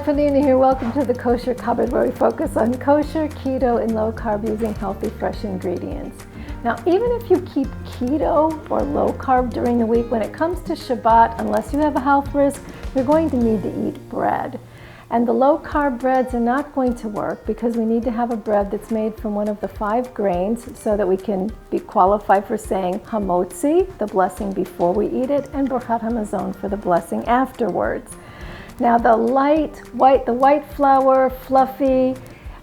Panina here. Welcome to the Kosher Cupboard, where we focus on kosher, keto, and low carb using healthy, fresh ingredients. Now, even if you keep keto or low carb during the week, when it comes to Shabbat, unless you have a health risk, you're going to need to eat bread. And the low carb breads are not going to work because we need to have a bread that's made from one of the 5 grains so that we can be qualified for saying hamotzi, the blessing before we eat it, and brachat hamazon for the blessing afterwards. Now the white flour, fluffy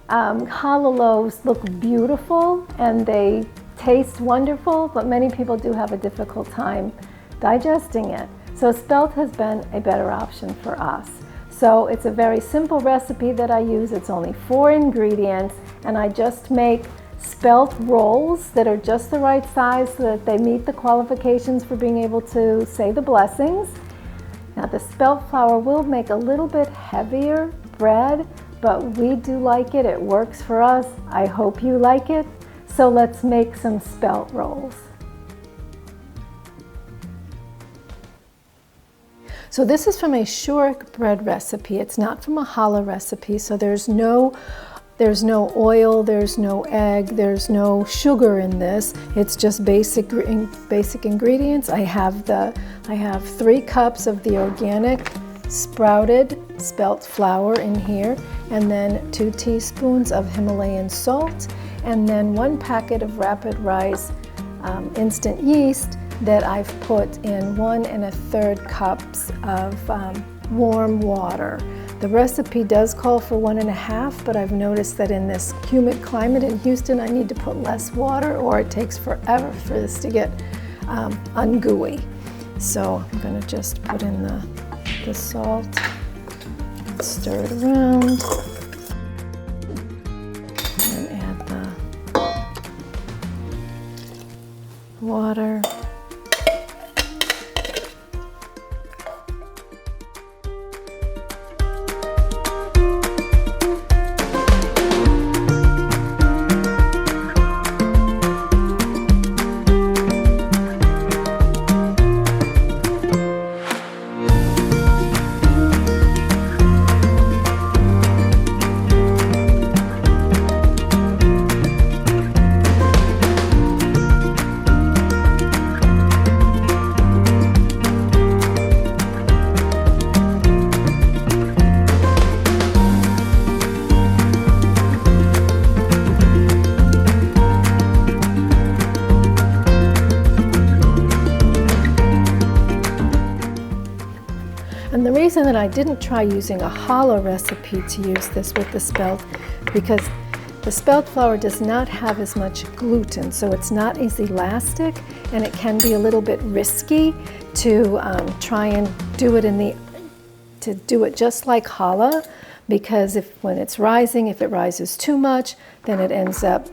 challah loaves look beautiful and they taste wonderful, but many people do have a difficult time digesting it. So Spelt has been a better option for us. So it's a very simple recipe that I use. It's only 4 ingredients, and I just make Spelt rolls that are just the right size so that they meet the qualifications for being able to say the blessings. Now the Spelt flour will make a little bit heavier bread, but we do like it. It works for us. I hope you like it. So let's make some Spelt rolls. So this is from a shork bread recipe. It's not from a challah recipe, so there's no oil, there's no egg, there's no sugar in this. It's just basic ingredients. I have 3 cups of the organic sprouted Spelt flour in here, and then 2 teaspoons of Himalayan salt, and then 1 packet of rapid rise instant yeast that I've put in 1 1/3 cups of warm water. The recipe does call for 1 1/2, but I've noticed that in this humid climate in Houston, I need to put less water or it takes forever for this to get ungooey. So I'm gonna just put in the salt, and stir it around, and add the water. And the reason that I didn't try using a challah recipe to use this with the Spelt, because the Spelt flour does not have as much gluten, so it's not as elastic, and it can be a little bit risky to try and do it just like challah, because when it's rising, if it rises too much, then it ends up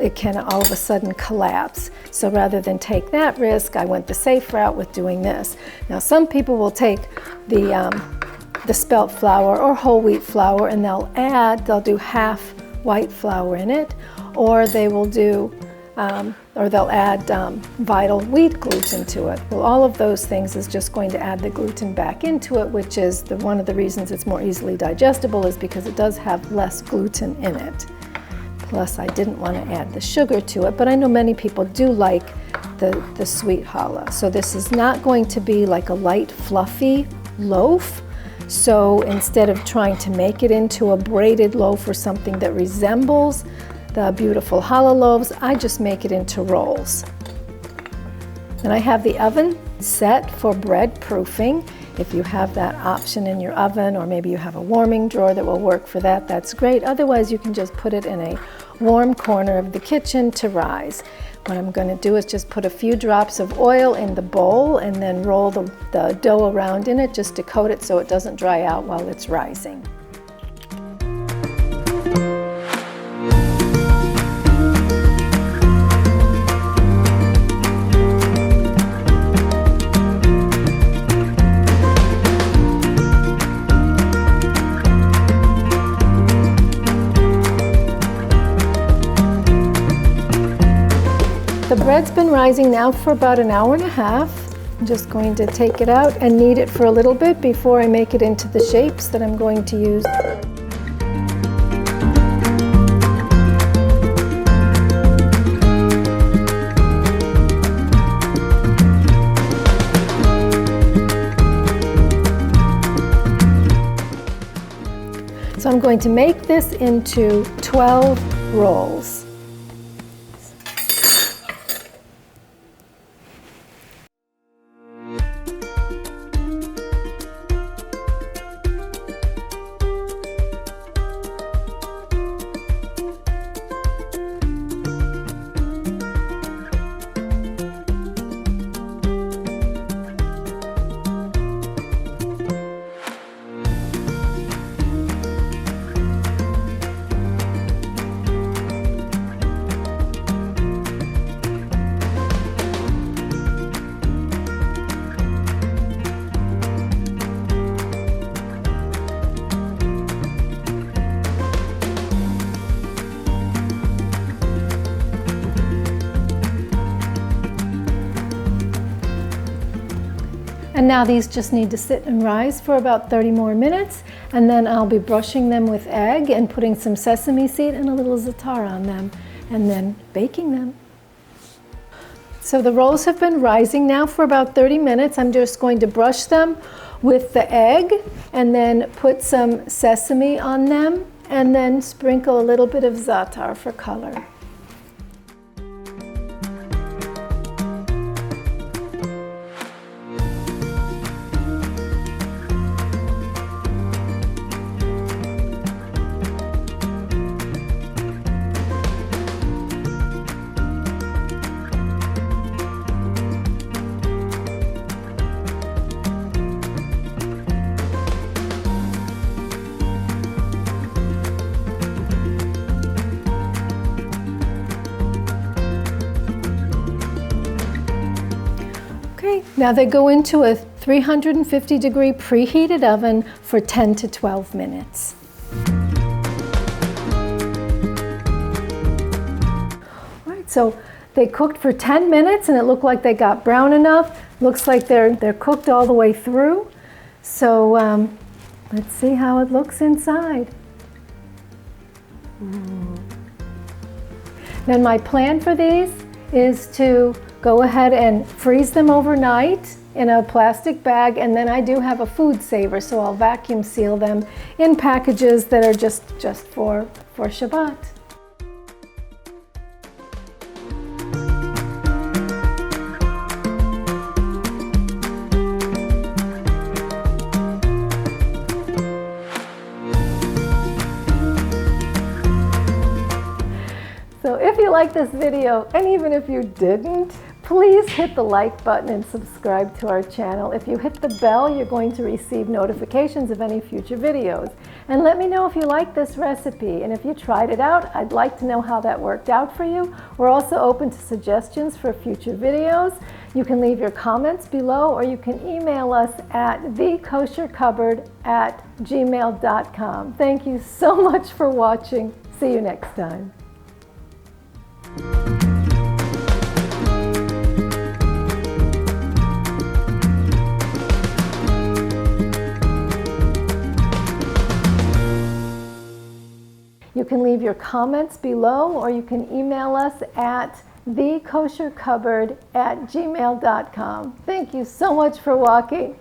it can all of a sudden collapse. So rather than take that risk, I went the safe route with doing this. Now some people will take the Spelt flour or whole wheat flour and they'll do half white flour in it, or they will do they'll add vital wheat gluten to it. Well, all of those things is just going to add the gluten back into it, which is one of the reasons it's more easily digestible, is because it does have less gluten in it. Plus, I didn't want to add the sugar to it, but I know many people do like the sweet challah. So this is not going to be like a light, fluffy loaf. So instead of trying to make it into a braided loaf or something that resembles the beautiful challah loaves, I just make it into rolls. And I have the oven set for bread proofing. If you have that option in your oven, or maybe you have a warming drawer that will work for that, that's great. Otherwise, you can just put it in a warm corner of the kitchen to rise. What I'm going to do is just put a few drops of oil in the bowl and then roll the dough around in it just to coat it so it doesn't dry out while it's rising. The bread's been rising now for about 1.5 hours. I'm just going to take it out and knead it for a little bit before I make it into the shapes that I'm going to use. So I'm going to make this into 12 rolls. And now these just need to sit and rise for about 30 more minutes, and then I'll be brushing them with egg and putting some sesame seed and a little zahtar on them, and then baking them. So the rolls have been rising now for about 30 minutes. I'm just going to brush them with the egg and then put some sesame on them and then sprinkle a little bit of zahtar for color. Okay, now they go into a 350-degree preheated oven for 10 to 12 minutes. All right, so they cooked for 10 minutes and it looked like they got brown enough. Looks like they're cooked all the way through. So let's see how it looks inside. Then my plan for these is to go ahead and freeze them overnight in a plastic bag, and then I do have a food saver, so I'll vacuum seal them in packages that are just for Shabbat. So if you like this video, and even if you didn't, please hit the like button and subscribe to our channel. If you hit the bell, you're going to receive notifications of any future videos. And let me know if you like this recipe, and if you tried it out, I'd like to know how that worked out for you. We're also open to suggestions for future videos. You can leave your comments below, or you can email us at thekoshercupboard@gmail.com. Thank you so much for watching. See you next time. You can leave your comments below, or you can email us at thekoshercupboard@gmail.com. Thank you so much for watching.